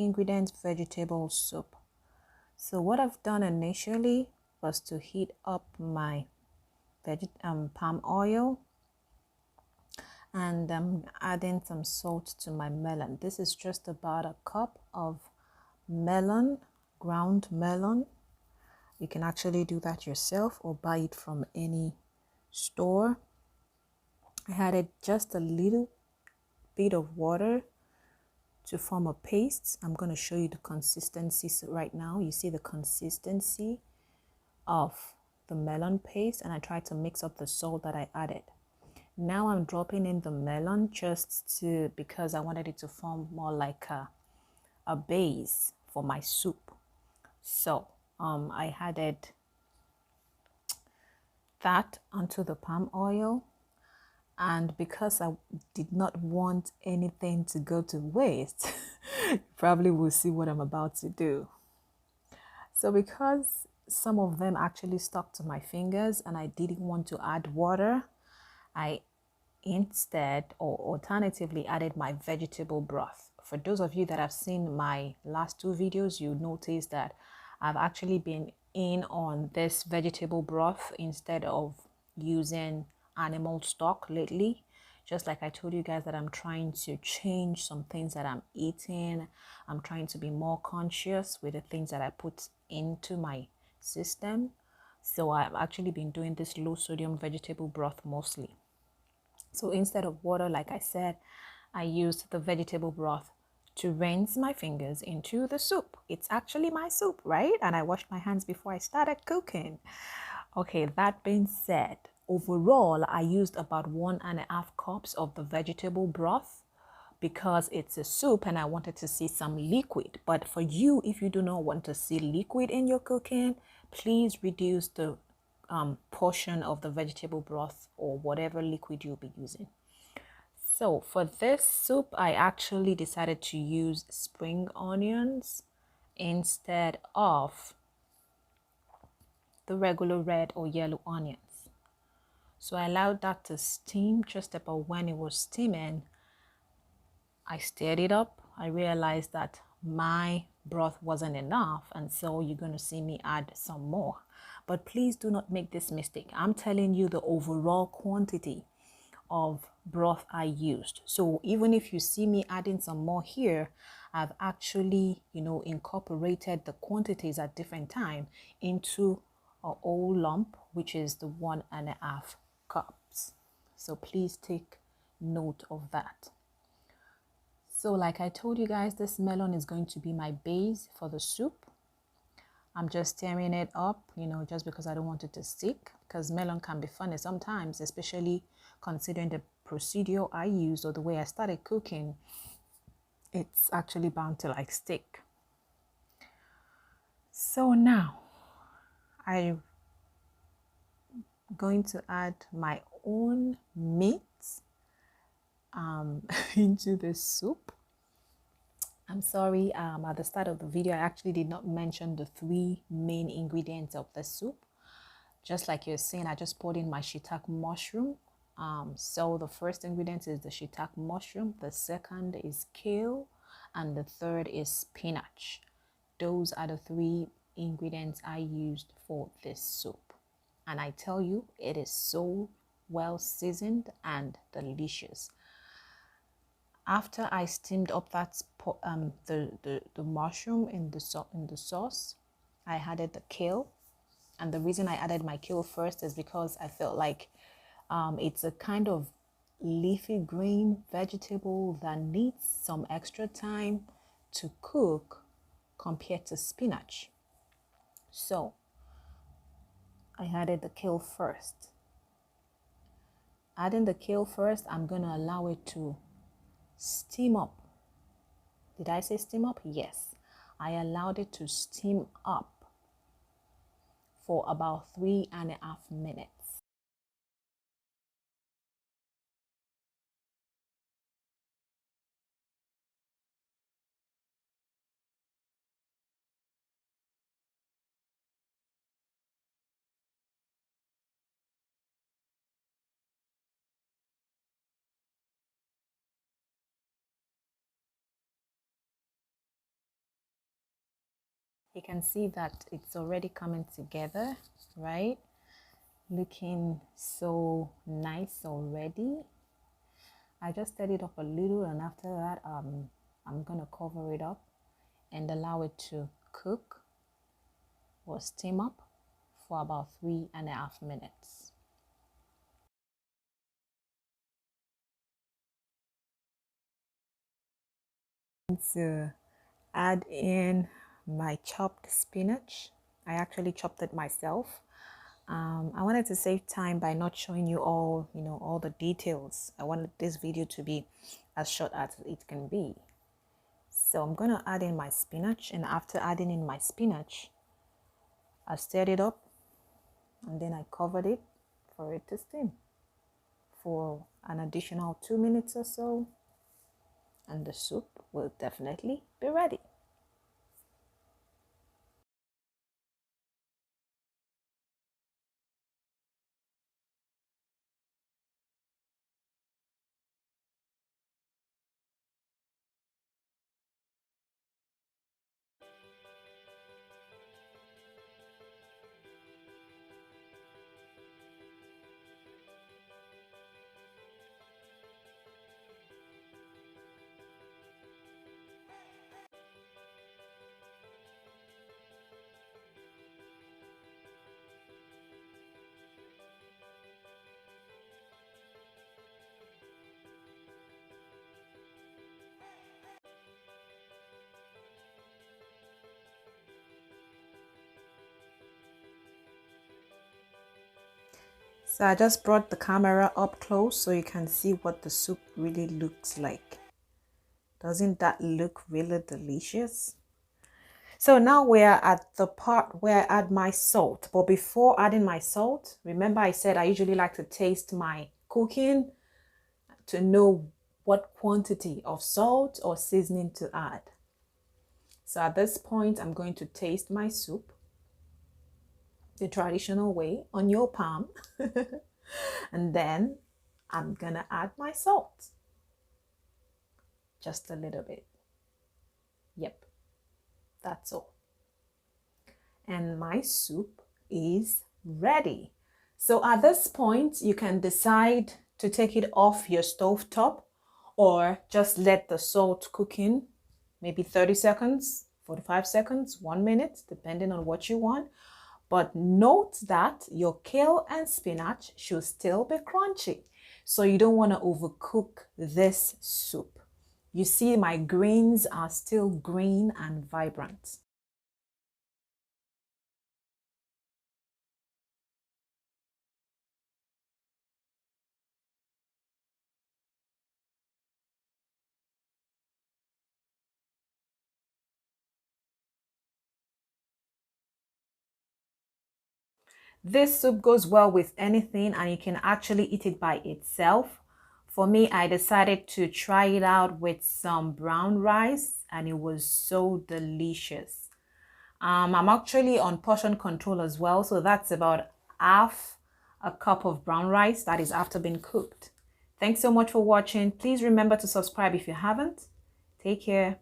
ingredient vegetable soup. So what I've done initially was to heat up my palm oil, and I'm adding some salt to my melon. This is just about a cup of melon, ground melon. You can actually do that yourself or buy it from any store. I added just a little bit of water to form a paste. I'm going to show you the consistency right now. You see the consistency of the melon paste, and I tried to mix up the salt that I added. Now I'm dropping in the melon because I wanted it to form more like a base for my soup. So I added that onto the palm oil, and because I did not want anything to go to waste, you probably will see what I'm about to do. So because some of them actually stuck to my fingers and I didn't want to add water, I instead or alternatively added my vegetable broth. For those of you that have seen my last two videos, you notice that I've actually been in on this vegetable broth instead of using animal stock lately. Just like I told you guys that I'm trying to change some things that I'm eating. I'm trying to be more conscious with the things that I put into my system. So I've actually been doing this low sodium vegetable broth mostly. So instead of water, like I said, I used the vegetable broth to rinse my fingers into the soup. It's actually my soup, right? And I washed my hands before I started cooking. Okay, that being said, overall, I used about 1.5 cups of the vegetable broth because it's a soup and I wanted to see some liquid. But for you, if you do not want to see liquid in your cooking, please reduce the portion of the vegetable broth or whatever liquid you'll be using. So for this soup, I actually decided to use spring onions instead of the regular red or yellow onions. So I allowed that to steam. Just about when it was steaming, I stirred it up. I realized that my broth wasn't enough, and so you're going to see me add some more. But please do not make this mistake. I'm telling you the overall quantity of broth I used. So even if you see me adding some more here, I've actually, incorporated the quantities at different time into a whole lump, which is the 1.5 cups. So please take note of that. So like I told you guys, this melon is going to be my base for the soup. I'm just stirring it up, just because I don't want it to stick, because melon can be funny sometimes, especially considering the procedure I used or the way I started cooking. It's actually bound to like stick. So now I'm going to add my own meat into the soup. I'm sorry, at the start of the video, I actually did not mention the 3 main ingredients of the soup. Just like you're seeing, I just poured in my shiitake mushroom. So the first ingredient is the shiitake mushroom, the second is kale, and the third is spinach. Those are the 3 ingredients I used for this soup. And I tell you, it is so well seasoned and delicious. After I steamed up that the mushroom in the sauce, I added the kale. And the reason I added my kale first is because I felt like it's a kind of leafy green vegetable that needs some extra time to cook compared to spinach. So I added the kale first. Adding the kale first, I'm going to allow it to steam up. Did I say steam up? Yes. I allowed it to steam up for about 3.5 minutes. You can see that it's already coming together, right? Looking so nice already. I just stirred it up a little, and after that I'm gonna cover it up and allow it to cook or steam up for about 3.5 minutes. To add in my chopped spinach. I actually chopped it myself. I wanted to save time by not showing you all, all the details. I wanted this video to be as short as it can be. So I'm gonna add in my spinach, and after adding in my spinach, I stirred it up and then I covered it for it to steam for an additional 2 minutes or so, and the soup will definitely be ready. So I just brought the camera up close so you can see what the soup really looks like. Doesn't that look really delicious? So now we're at the part where I add my salt. But before adding my salt, remember I said I usually like to taste my cooking to know what quantity of salt or seasoning to add. So at this point, I'm going to taste my soup the traditional way on your palm. And then I'm gonna add my salt. Just a little bit. Yep, that's all. And my soup is ready. So at this point, you can decide to take it off your stove top or just let the salt cook in, maybe 30 seconds, 45 seconds, 1 minute, depending on what you want. But note that your kale and spinach should still be crunchy. So you don't want to overcook this soup. You see my greens are still green and vibrant. This soup goes well with anything, and you can actually eat it by itself. For me, I decided to try it out with some brown rice, and it was so delicious. I'm actually on portion control as well, so that's about half a cup of brown rice that is after being cooked. Thanks so much for watching. Please remember to subscribe if you haven't. Take care.